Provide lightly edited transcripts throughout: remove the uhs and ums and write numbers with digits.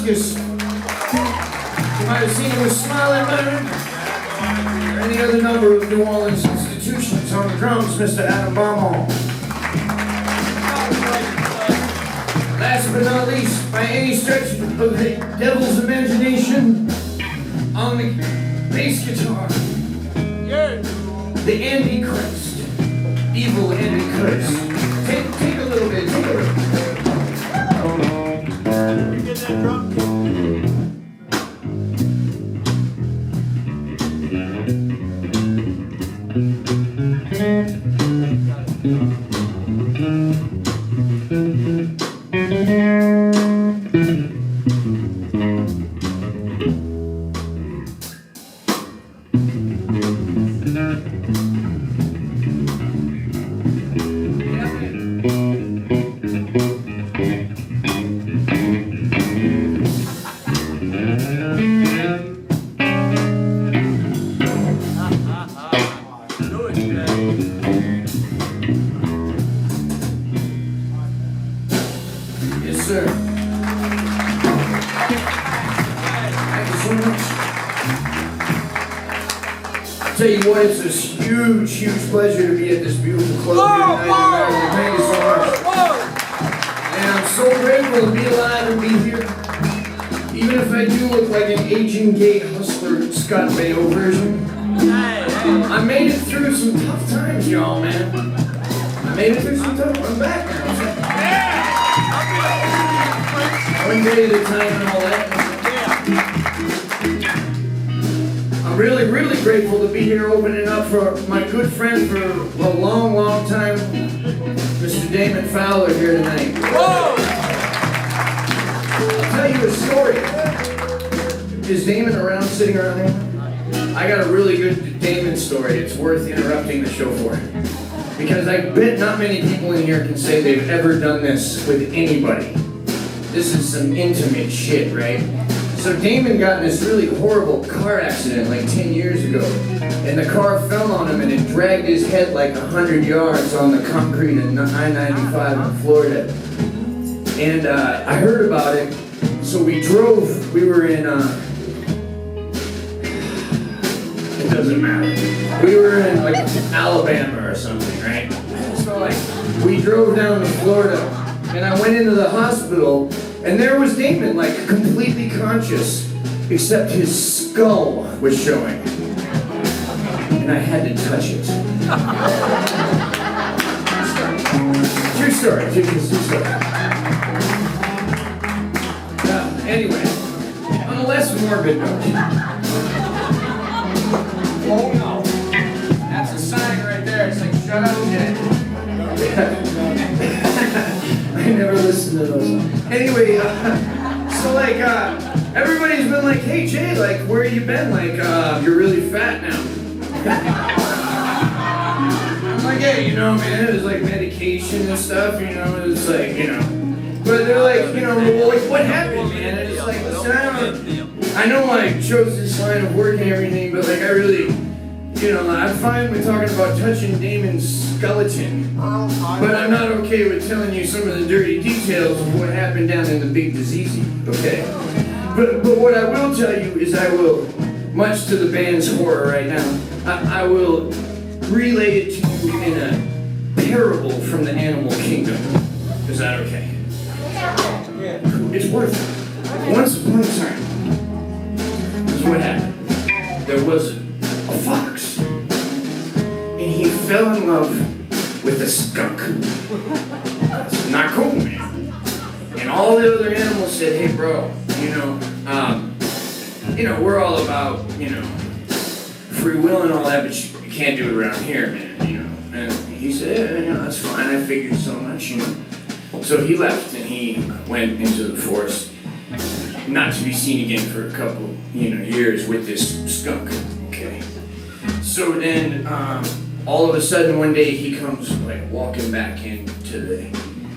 Hotchkiss. You might have seen him with Smiling Man, or any other number of New Orleans institutions. On the drums, Mr. Baumol. Last but not least, by any stretch of the devil's imagination, on the bass guitar, the Antichrist, evil Antichrist. Take a little bit, take a little bit. You get that drum? Yes, sir. Thank you so much. I'll tell you what, it's this huge pleasure to be at this beautiful club here tonight. Thank you so much. And I'm so grateful to be alive and be here. Even if I do look like an aging gay hustler Scott Baio version. I made it through some tough times, y'all, man. I made it through some tough times. I'm back now. One day at a time and all that. I'm really grateful to be here opening up for my good friend for a long time, Mr. Damon Fowler here tonight. Whoa! I'll tell you a story. Is Damon around, sitting around here? I got a really good Damon story. It's worth interrupting the show for. Because I bet not many people in here can say they've ever done this with anybody. This is some intimate shit, right? So Damon got in this really horrible car accident like 10 years ago. And the car fell on him and it dragged his head like 100 yards on the concrete in I-95 in Florida. And I heard about it. So we drove, we were in, it doesn't matter. We were in like Alabama or something, right? So like, we drove down to Florida and I went into the hospital and there was Damon, like completely conscious, except his skull was showing. And I had to touch it. True story, true story. Anyway, on a less morbid note. Oh no. That's a sign right there. It's like, shut up, Jay. I never listened to those. Anyway, so like, everybody's been like, hey Jay, like, where you been? Like, you're really fat now. I'm like, hey, you know, man, it was like medication and stuff, you know, it was like, you know. But they're like, you know, well, like, what happened, man? And it's like, listen, I know I chose this line of work and everything, but like, I really, you know, I'm fine with talking about touching Damon's skeleton, but I'm not okay with telling you some of the dirty details of what happened down in the Big Disease, okay? But what I will tell you is I will, much to the band's horror right now, I will relay it to you in a parable from the animal kingdom. Is that okay? It's worth it. Once upon a time, this is what happened. There was a fox, and he fell in love with a skunk. That's not cool, man. And all the other animals said, hey bro, we're all about, free will and all that, but you can't do it around here, man, And he said, yeah, that's fine, I figured so much, So he left and he went into the forest, not to be seen again for a couple, years with this skunk, okay? So then, all of a sudden one day he comes like walking back into the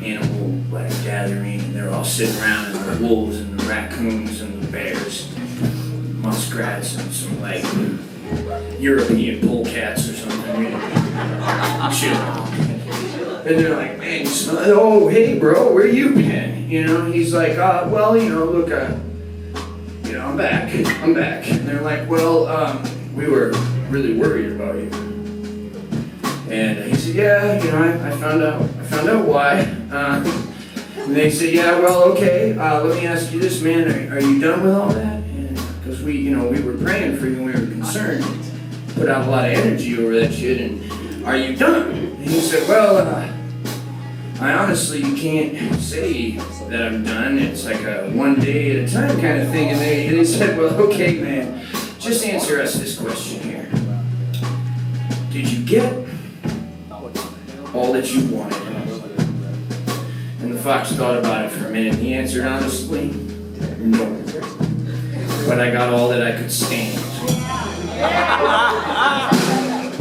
animal like gathering, and they're all sitting around, and the wolves and the raccoons and the bears, muskrats and some like European polecats or something, chill. And they're like, man, you smell it? Oh, hey bro, where you been? He's like, look, I'm back. And they're like, well, we were really worried about you. And he said, yeah, you know, I found out why. And they said, yeah, well, okay, let me ask you this, man, are you done with all that? Because we were praying for you and we were concerned, put out a lot of energy over that shit, and are you done? And he said, well, I honestly can't say that I'm done. It's like a one day at a time kind of thing. And they said, well, okay, man, just answer us this question here. Did you get all that you wanted? And the fox thought about it for a minute. He answered honestly, no. But I got all that I could stand.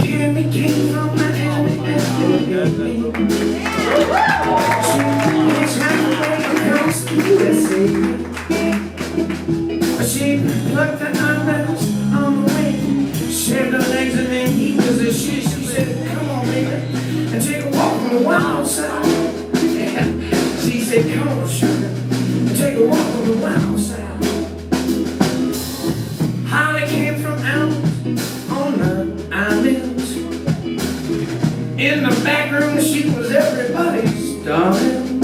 Candy came from my it's halfway across the USA. She plucked the onions on the way, shaved her legs and then he was a shit. She said, come on, baby, and take a walk on the wild side. Yeah. She said, come on, sugar, and take a walk on the wild side. Holly came from out on the islands. In the back room, she was everybody's darling.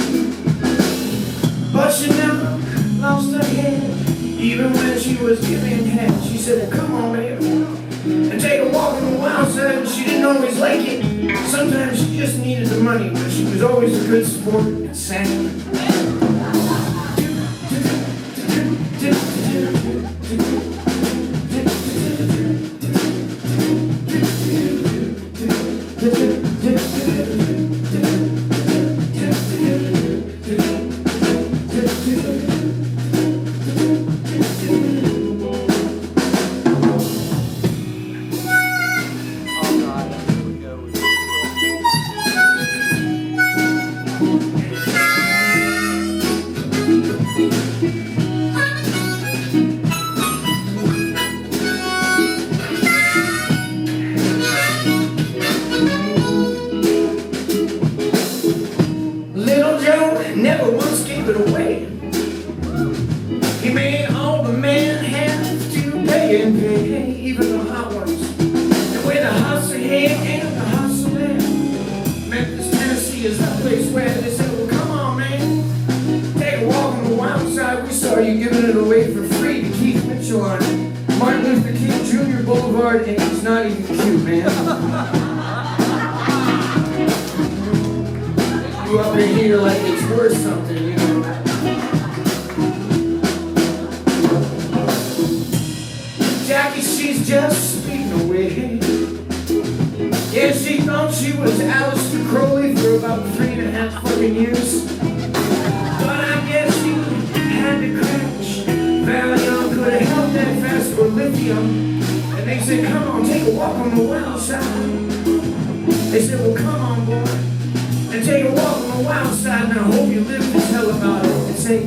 But she never lost her head, even when she was giving head. She said, well, come on, baby, and take a walk on the wild side. She didn't always like it. Sometimes she just needed the money, but she was always a good sport and sang. Never once gave it away. He made all the men have to pay and pay, even the hot ones. And with the hustle here and the hustle there, Memphis, Tennessee is the place where they said, well, come on, man, take a walk on the wild side. We saw you giving it away for free to Keith Mitchell on Martin Luther King Jr. Boulevard, and he's not even cute, man. You up in here like it's worth something, you know. Jackie, she's just speeding away. Yeah, she thought she was Aleister Crowley for about 3.5 fucking years. But I guess she had to crash. Valium could have helped that fast for lithium. And they said, come on, take a walk on the wild side. They said, well, come on, boy, and take a walk on the wild side, and I hope you live to tell about it and say,